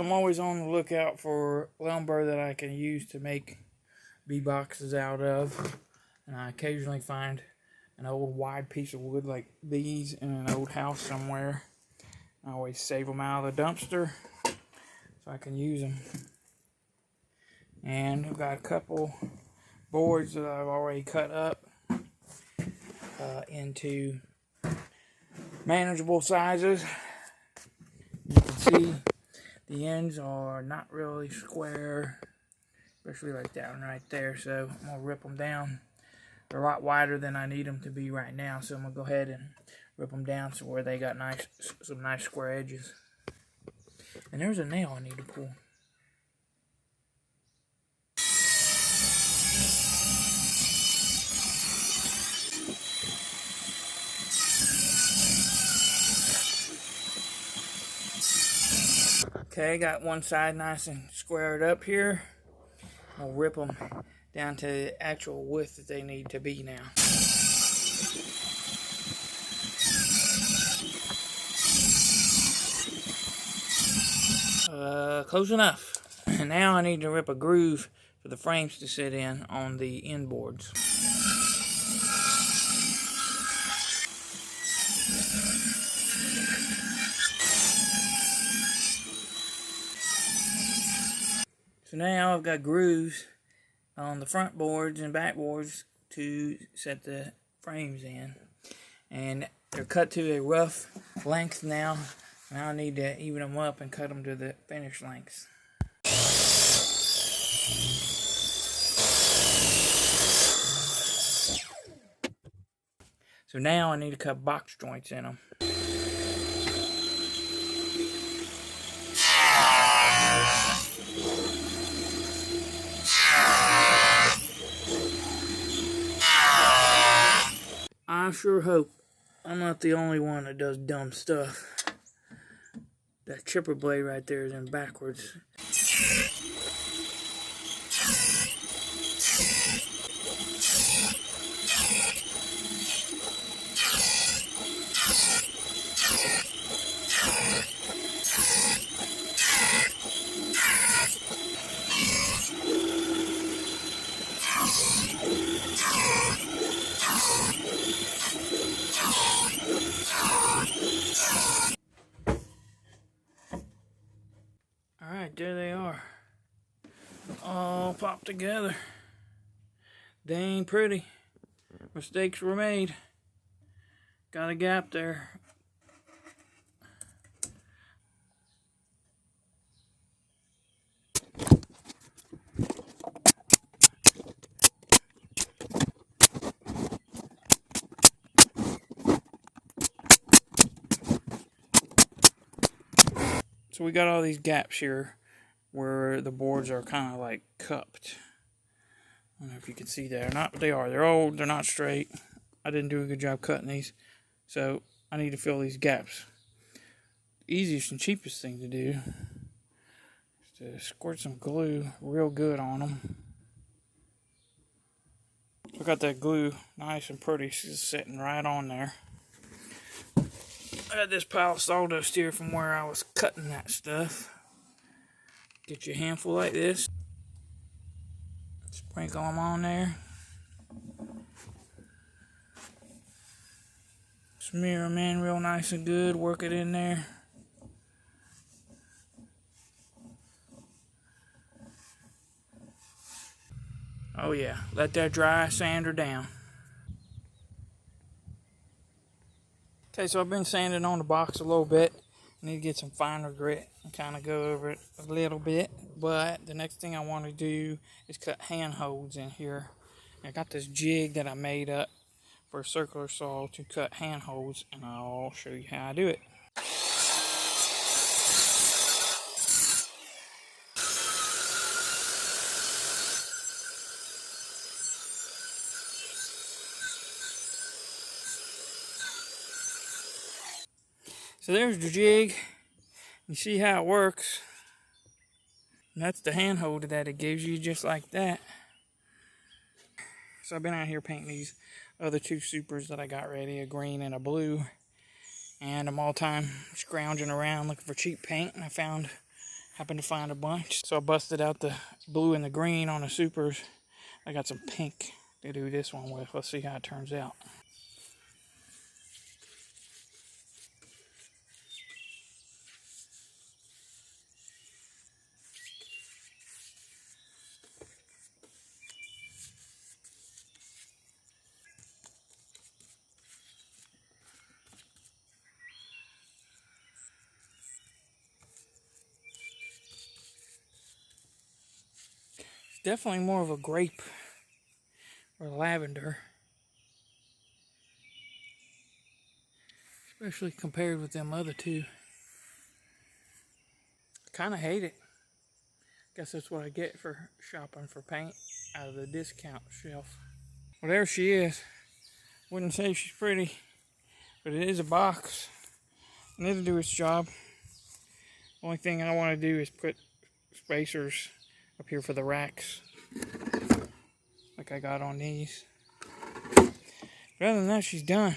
So I'm always on the lookout for lumber that I can use to make bee boxes out of. And I occasionally find an old wide piece of wood like these in an old house somewhere. I always save them out of the dumpster so I can use them. And I've got a couple boards that I've already cut up into manageable sizes. You can see the ends are not really square, especially like that one right there, so I'm going to rip them down. They're a lot wider than I need them to be right now, so I'm going to go ahead and rip them down so where they got some nice square edges. And there's a nail I need to pull. Okay, got one side nice and squared up here. I'll rip them down to the actual width that they need to be now. Close enough. And now I need to rip a groove for the frames to sit in on the end boards. So now I've got grooves on the front boards and back boards to set the frames in. And they're cut to a rough length now. Now I need to even them up and cut them to the finished lengths. So now I need to cut box joints in them. I sure hope I'm not the only one that does dumb stuff. That chipper blade right there is in backwards. Alright, there they are. All popped together. They ain't pretty. Mistakes were made. Got a gap there. So we got all these gaps here where the boards are kind of like cupped. I don't know if you can see that or not, but they are. They're old, they're not straight. I didn't do a good job cutting these, so I need to fill these gaps. The easiest and cheapest thing to do is to squirt some glue real good on them. So I got that glue nice and pretty, it's sitting right on there. I got this pile of sawdust here from where I was cutting that stuff. Get you a handful like this. Sprinkle them on there. Smear them in real nice and good. Work it in there. Oh yeah, let that dry, sand her down. Okay, so I've been sanding on the box a little bit. I need to get some finer grit and kind of go over it a little bit. But the next thing I want to do is cut handholds in here. I got this jig that I made up for a circular saw to cut handholds, and I'll show you how I do it. So there's the jig. You see how it works. And that's the handhold that it gives you, just like that. So I've been out here painting these other two supers that I got ready, a green and a blue. And I'm all time scrounging around looking for cheap paint, and I found Happened to find a bunch. So I busted out the blue and the green on the supers. I got some pink to do this one with. Let's see how it turns out. It's definitely more of a grape or lavender. Especially compared with them other two. I kind of hate it. Guess that's what I get for shopping for paint out of the discount shelf. Well, there she is. Wouldn't say she's pretty, but it is a box. And it'll do its job. Only thing I want to do is put spacers up here for the racks, like I got on these. But other than that, she's done.